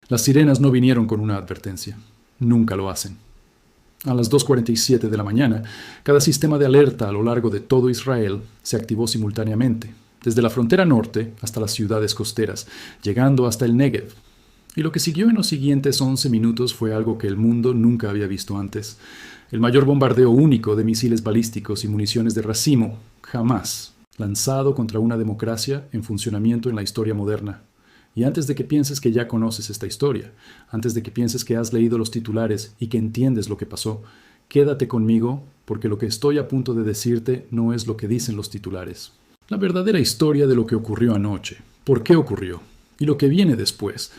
Las sirenas no vinieron con una advertencia. Nunca lo hacen. A las 2:47 de la mañana, cada sistema de alerta a lo largo de todo Israel se activó simultáneamente, desde la frontera norte hasta las ciudades costeras, llegando hasta el Negev. Y lo que siguió en los siguientes 11 minutos fue algo que el mundo nunca había visto antes. El mayor bombardeo único de misiles balísticos y municiones de racimo, jamás, lanzado contra una democracia en funcionamiento en la historia moderna. Y antes de que pienses que ya conoces esta historia, antes de que pienses que has leído los titulares y que entiendes lo que pasó, quédate conmigo porque lo que estoy a punto de decirte no es lo que dicen los titulares. La verdadera historia de lo que ocurrió anoche, por qué ocurrió y lo que viene después,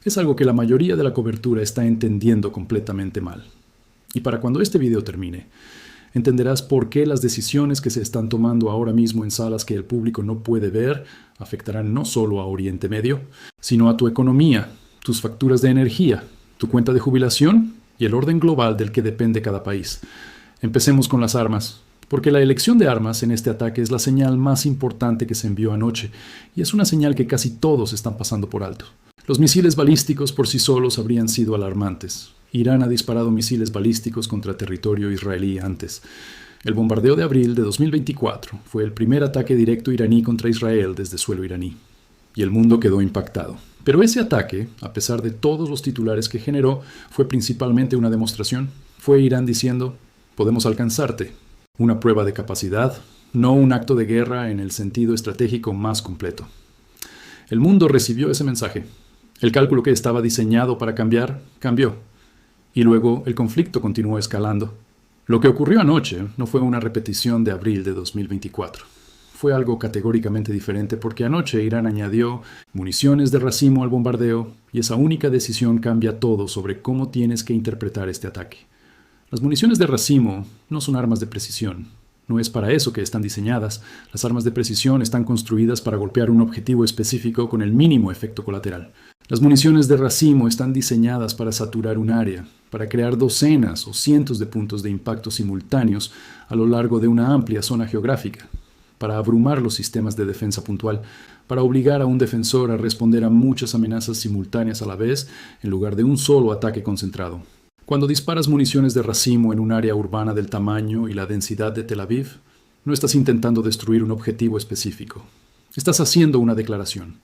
es algo que la mayoría de la cobertura está entendiendo completamente mal. Y para cuando este video termine, entenderás por qué las decisiones que se están tomando ahora mismo en salas que el público no puede ver afectarán no solo a Oriente Medio, sino a tu economía, tus facturas de energía, tu cuenta de jubilación y el orden global del que depende cada país. Empecemos con las armas, porque la elección de armas en este ataque es la señal más importante que se envió anoche, y es una señal que casi todos están pasando por alto. Los misiles balísticos por sí solos habrían sido alarmantes. Irán ha disparado misiles balísticos contra territorio israelí antes. El bombardeo de abril de 2024 fue el primer ataque directo iraní contra Israel desde suelo iraní. Y el mundo quedó impactado. Pero ese ataque, a pesar de todos los titulares que generó, fue principalmente una demostración. Fue Irán diciendo, podemos alcanzarte. Una prueba de capacidad, no un acto de guerra en el sentido estratégico más completo. El mundo recibió ese mensaje. El cálculo que estaba diseñado para cambiar, cambió. Y luego el conflicto continuó escalando. Lo que ocurrió anoche no fue una repetición de abril de 2024. Fue algo categóricamente diferente porque anoche Irán añadió municiones de racimo al bombardeo y esa única decisión cambia todo sobre cómo tienes que interpretar este ataque. Las municiones de racimo no son armas de precisión. No es para eso que están diseñadas. Las armas de precisión están construidas para golpear un objetivo específico con el mínimo efecto colateral. Las municiones de racimo están diseñadas para saturar un área, para crear docenas o cientos de puntos de impacto simultáneos a lo largo de una amplia zona geográfica, para abrumar los sistemas de defensa puntual, para obligar a un defensor a responder a muchas amenazas simultáneas a la vez en lugar de un solo ataque concentrado. Cuando disparas municiones de racimo en un área urbana del tamaño y la densidad de Tel Aviv, no estás intentando destruir un objetivo específico. Estás haciendo una declaración.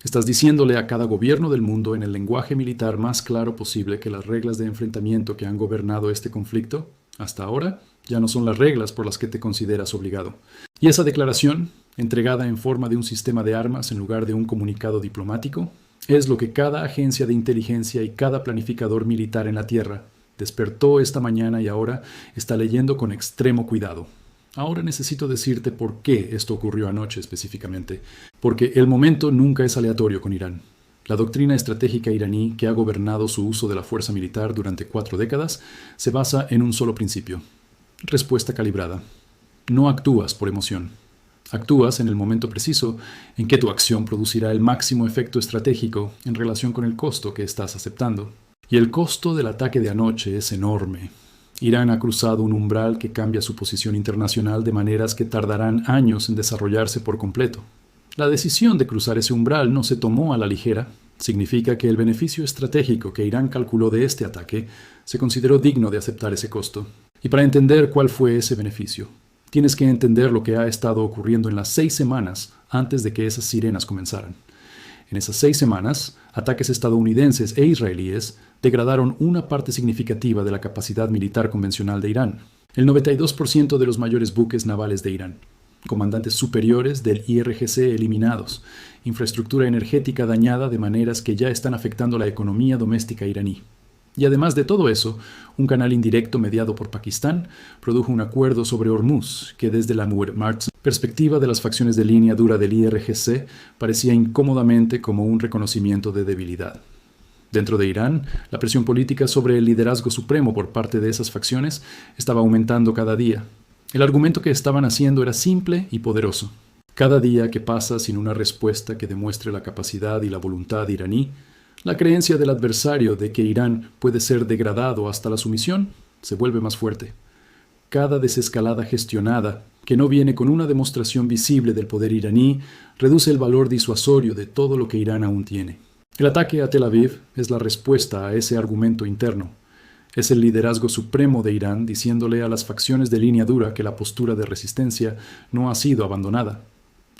Estás diciéndole a cada gobierno del mundo en el lenguaje militar más claro posible que las reglas de enfrentamiento que han gobernado este conflicto, hasta ahora, ya no son las reglas por las que te consideras obligado. Y esa declaración, entregada en forma de un sistema de armas en lugar de un comunicado diplomático, es lo que cada agencia de inteligencia y cada planificador militar en la Tierra despertó esta mañana y ahora está leyendo con extremo cuidado. Ahora necesito decirte por qué esto ocurrió anoche específicamente. Porque el momento nunca es aleatorio con Irán. La doctrina estratégica iraní que ha gobernado su uso de la fuerza militar durante 4 décadas se basa en un solo principio. Respuesta calibrada. No actúas por emoción. Actúas en el momento preciso en que tu acción producirá el máximo efecto estratégico en relación con el costo que estás aceptando. Y el costo del ataque de anoche es enorme. Irán ha cruzado un umbral que cambia su posición internacional de maneras que tardarán años en desarrollarse por completo. La decisión de cruzar ese umbral no se tomó a la ligera. Significa que el beneficio estratégico que Irán calculó de este ataque se consideró digno de aceptar ese costo. Y para entender cuál fue ese beneficio, tienes que entender lo que ha estado ocurriendo en las 6 semanas antes de que esas sirenas comenzaran. En esas 6 semanas, ataques estadounidenses e israelíes degradaron una parte significativa de la capacidad militar convencional de Irán. El 92% de los mayores buques navales de Irán, comandantes superiores del IRGC eliminados, infraestructura energética dañada de maneras que ya están afectando la economía doméstica iraní. Y además de todo eso, un canal indirecto mediado por Pakistán produjo un acuerdo sobre Hormuz que desde la perspectiva de las facciones de línea dura del IRGC parecía incómodamente como un reconocimiento de debilidad. Dentro de Irán, la presión política sobre el liderazgo supremo por parte de esas facciones estaba aumentando cada día. El argumento que estaban haciendo era simple y poderoso. Cada día que pasa sin una respuesta que demuestre la capacidad y la voluntad iraní, la creencia del adversario de que Irán puede ser degradado hasta la sumisión se vuelve más fuerte. Cada desescalada gestionada, que no viene con una demostración visible del poder iraní, reduce el valor disuasorio de todo lo que Irán aún tiene. El ataque a Tel Aviv es la respuesta a ese argumento interno. Es el liderazgo supremo de Irán diciéndole a las facciones de línea dura que la postura de resistencia no ha sido abandonada,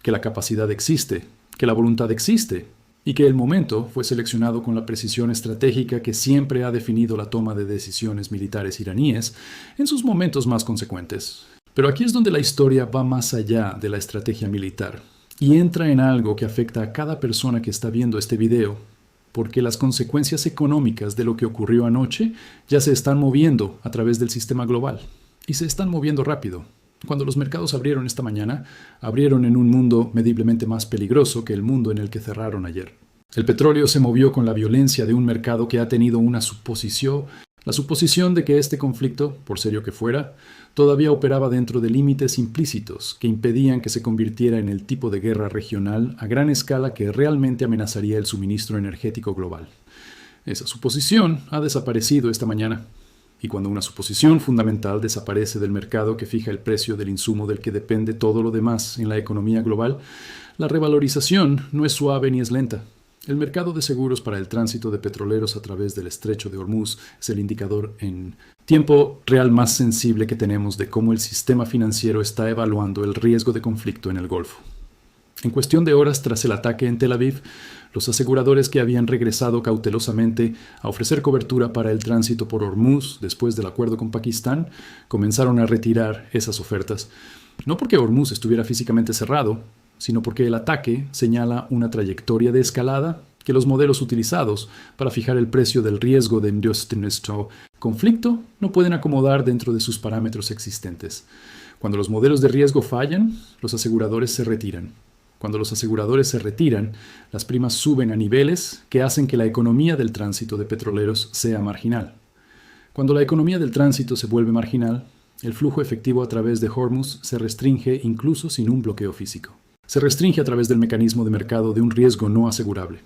que la capacidad existe, que la voluntad existe y que el momento fue seleccionado con la precisión estratégica que siempre ha definido la toma de decisiones militares iraníes en sus momentos más consecuentes. Pero aquí es donde la historia va más allá de la estrategia militar y entra en algo que afecta a cada persona que está viendo este video, porque las consecuencias económicas de lo que ocurrió anoche ya se están moviendo a través del sistema global y se están moviendo rápido. Cuando los mercados abrieron esta mañana, abrieron en un mundo mediblemente más peligroso que el mundo en el que cerraron ayer. El petróleo se movió con la violencia de un mercado que ha tenido una suposición, la suposición de que este conflicto, por serio que fuera, todavía operaba dentro de límites implícitos que impedían que se convirtiera en el tipo de guerra regional a gran escala que realmente amenazaría el suministro energético global. Esa suposición ha desaparecido esta mañana. Y cuando una suposición fundamental desaparece del mercado que fija el precio del insumo del que depende todo lo demás en la economía global, la revalorización no es suave ni es lenta. El mercado de seguros para el tránsito de petroleros a través del estrecho de Hormuz es el indicador en tiempo real más sensible que tenemos de cómo el sistema financiero está evaluando el riesgo de conflicto en el Golfo. En cuestión de horas tras el ataque en Tel Aviv, los aseguradores que habían regresado cautelosamente a ofrecer cobertura para el tránsito por Hormuz después del acuerdo con Pakistán comenzaron a retirar esas ofertas. No porque Hormuz estuviera físicamente cerrado, sino porque el ataque señala una trayectoria de escalada que los modelos utilizados para fijar el precio del riesgo de nuestro conflicto no pueden acomodar dentro de sus parámetros existentes. Cuando los modelos de riesgo fallan, los aseguradores se retiran. Cuando los aseguradores se retiran, las primas suben a niveles que hacen que la economía del tránsito de petroleros sea marginal. Cuando la economía del tránsito se vuelve marginal, el flujo efectivo a través de Hormuz se restringe incluso sin un bloqueo físico. Se restringe a través del mecanismo de mercado de un riesgo no asegurable.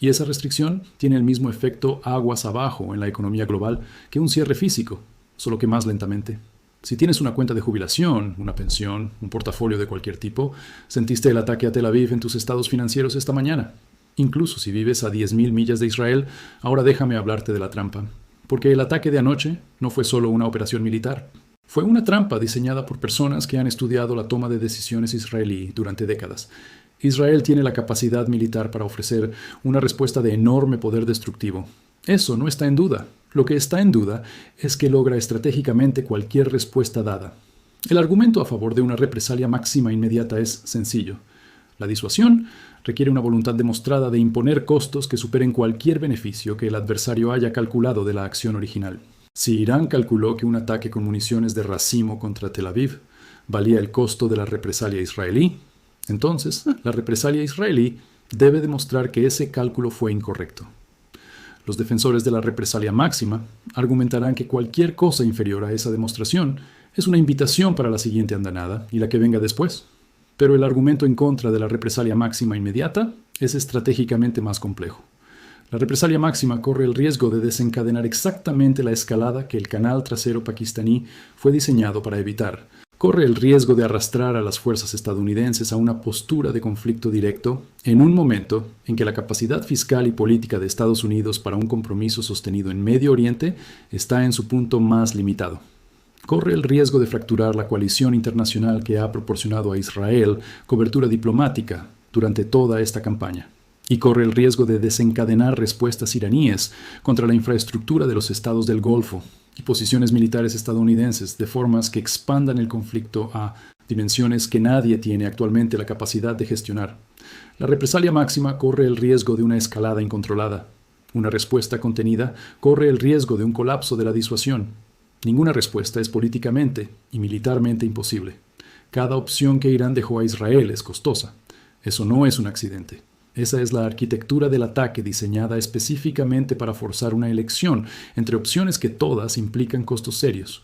Y esa restricción tiene el mismo efecto aguas abajo en la economía global que un cierre físico, solo que más lentamente. Si tienes una cuenta de jubilación, una pensión, un portafolio de cualquier tipo, sentiste el ataque a Tel Aviv en tus estados financieros esta mañana. Incluso si vives a 10.000 millas de Israel, ahora déjame hablarte de la trampa. Porque el ataque de anoche no fue solo una operación militar. Fue una trampa diseñada por personas que han estudiado la toma de decisiones israelí durante décadas. Israel tiene la capacidad militar para ofrecer una respuesta de enorme poder destructivo. Eso no está en duda. Lo que está en duda es que logra estratégicamente cualquier respuesta dada. El argumento a favor de una represalia máxima inmediata es sencillo. La disuasión requiere una voluntad demostrada de imponer costos que superen cualquier beneficio que el adversario haya calculado de la acción original. Si Irán calculó que un ataque con municiones de racimo contra Tel Aviv valía el costo de la represalia israelí, entonces la represalia israelí debe demostrar que ese cálculo fue incorrecto. Los defensores de la represalia máxima argumentarán que cualquier cosa inferior a esa demostración es una invitación para la siguiente andanada y la que venga después. Pero el argumento en contra de la represalia máxima inmediata es estratégicamente más complejo. La represalia máxima corre el riesgo de desencadenar exactamente la escalada que el canal trasero pakistaní fue diseñado para evitar. Corre el riesgo de arrastrar a las fuerzas estadounidenses a una postura de conflicto directo en un momento en que la capacidad fiscal y política de Estados Unidos para un compromiso sostenido en Medio Oriente está en su punto más limitado. Corre el riesgo de fracturar la coalición internacional que ha proporcionado a Israel cobertura diplomática durante toda esta campaña. Y corre el riesgo de desencadenar respuestas iraníes contra la infraestructura de los estados del Golfo y posiciones militares estadounidenses de formas que expandan el conflicto a dimensiones que nadie tiene actualmente la capacidad de gestionar. La represalia máxima corre el riesgo de una escalada incontrolada. Una respuesta contenida corre el riesgo de un colapso de la disuasión. Ninguna respuesta es políticamente y militarmente imposible. Cada opción que Irán dejó a Israel es costosa. Eso no es un accidente. Esa es la arquitectura del ataque diseñada específicamente para forzar una elección entre opciones que todas implican costos serios.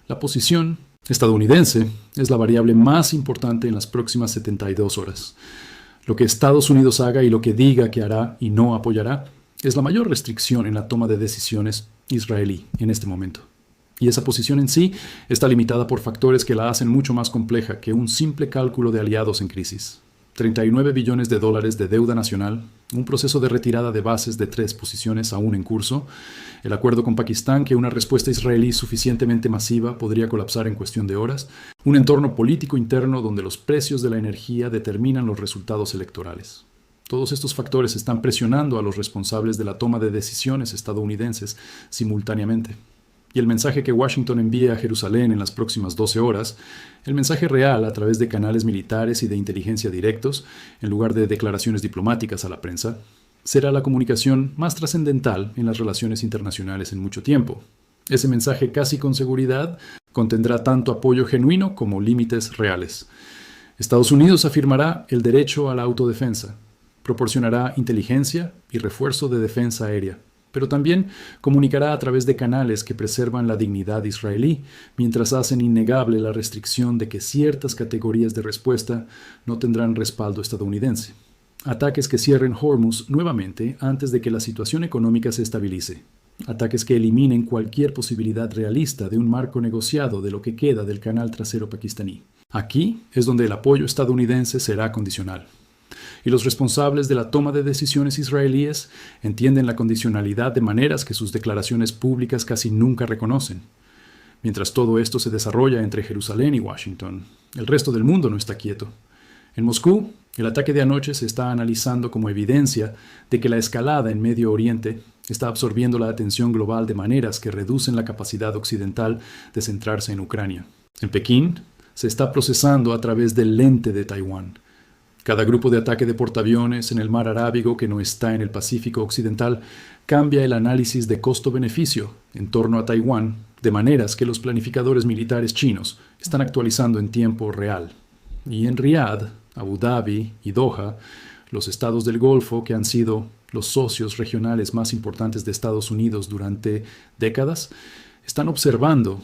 La posición estadounidense es la variable más importante en las próximas 72 horas. Lo que Estados Unidos haga y lo que diga que hará y no apoyará es la mayor restricción en la toma de decisiones israelí en este momento. Y esa posición en sí está limitada por factores que la hacen mucho más compleja que un simple cálculo de aliados en crisis. 39 billones de dólares de deuda nacional, un proceso de retirada de bases de 3 posiciones aún en curso, el acuerdo con Pakistán que una respuesta israelí suficientemente masiva podría colapsar en cuestión de horas, un entorno político interno donde los precios de la energía determinan los resultados electorales. Todos estos factores están presionando a los responsables de la toma de decisiones estadounidenses simultáneamente. Y el mensaje que Washington envía a Jerusalén en las próximas 12 horas, el mensaje real a través de canales militares y de inteligencia directos, en lugar de declaraciones diplomáticas a la prensa, será la comunicación más trascendental en las relaciones internacionales en mucho tiempo. Ese mensaje casi con seguridad contendrá tanto apoyo genuino como límites reales. Estados Unidos afirmará el derecho a la autodefensa, proporcionará inteligencia y refuerzo de defensa aérea, pero también comunicará a través de canales que preservan la dignidad israelí, mientras hacen innegable la restricción de que ciertas categorías de respuesta no tendrán respaldo estadounidense. Ataques que cierren Hormuz nuevamente antes de que la situación económica se estabilice. Ataques que eliminen cualquier posibilidad realista de un marco negociado de lo que queda del canal trasero pakistaní. Aquí es donde el apoyo estadounidense será condicional. Y los responsables de la toma de decisiones israelíes entienden la condicionalidad de maneras que sus declaraciones públicas casi nunca reconocen. Mientras todo esto se desarrolla entre Jerusalén y Washington, el resto del mundo no está quieto. En Moscú, el ataque de anoche se está analizando como evidencia de que la escalada en Medio Oriente está absorbiendo la atención global de maneras que reducen la capacidad occidental de centrarse en Ucrania. En Pekín, se está procesando a través del lente de Taiwán. Cada grupo de ataque de portaaviones en el mar Arábigo que no está en el Pacífico Occidental cambia el análisis de costo-beneficio en torno a Taiwán, de maneras que los planificadores militares chinos están actualizando en tiempo real. Y en Riad, Abu Dhabi y Doha, los estados del Golfo que han sido los socios regionales más importantes de Estados Unidos durante décadas, están observando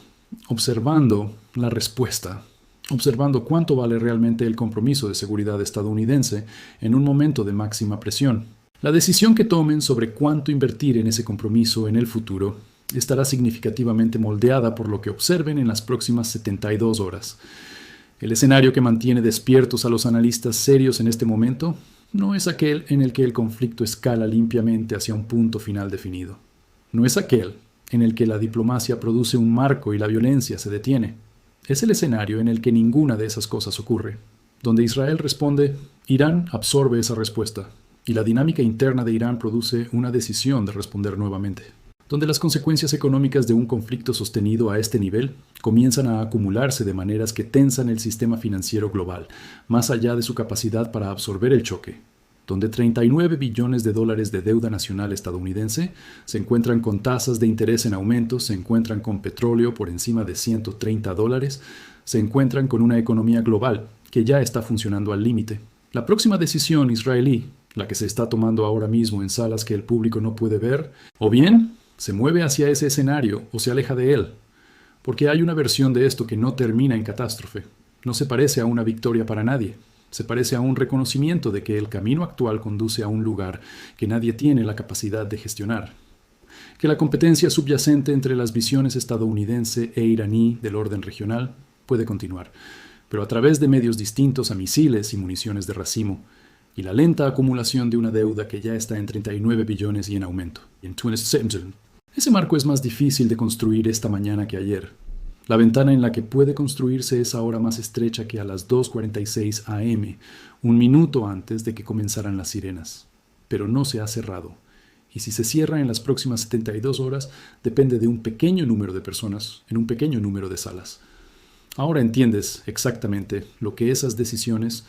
la respuesta. Observando cuánto vale realmente el compromiso de seguridad estadounidense en un momento de máxima presión. La decisión que tomen sobre cuánto invertir en ese compromiso en el futuro estará significativamente moldeada por lo que observen en las próximas 72 horas. El escenario que mantiene despiertos a los analistas serios en este momento no es aquel en el que el conflicto escala limpiamente hacia un punto final definido. No es aquel en el que la diplomacia produce un marco y la violencia se detiene. Es el escenario en el que ninguna de esas cosas ocurre, donde Israel responde, Irán absorbe esa respuesta, y la dinámica interna de Irán produce una decisión de responder nuevamente, donde las consecuencias económicas de un conflicto sostenido a este nivel comienzan a acumularse de maneras que tensan el sistema financiero global, más allá de su capacidad para absorber el choque, donde 39 billones de dólares de deuda nacional estadounidense se encuentran con tasas de interés en aumento, se encuentran con petróleo por encima de $130, se encuentran con una economía global que ya está funcionando al límite. La próxima decisión israelí, la que se está tomando ahora mismo en salas que el público no puede ver, o bien se mueve hacia ese escenario o se aleja de él, porque hay una versión de esto que no termina en catástrofe, no se parece a una victoria para nadie. Se parece a un reconocimiento de que el camino actual conduce a un lugar que nadie tiene la capacidad de gestionar. Que la competencia subyacente entre las visiones estadounidense e iraní del orden regional puede continuar, pero a través de medios distintos a misiles y municiones de racimo, y la lenta acumulación de una deuda que ya está en 39 billones y en aumento. Ese marco es más difícil de construir esta mañana que ayer. La ventana en la que puede construirse es ahora más estrecha que a las 2:46 a.m., un minuto antes de que comenzaran las sirenas. Pero no se ha cerrado, y si se cierra en las próximas 72 horas, depende de un pequeño número de personas en un pequeño número de salas. Ahora entiendes exactamente lo que esas decisiones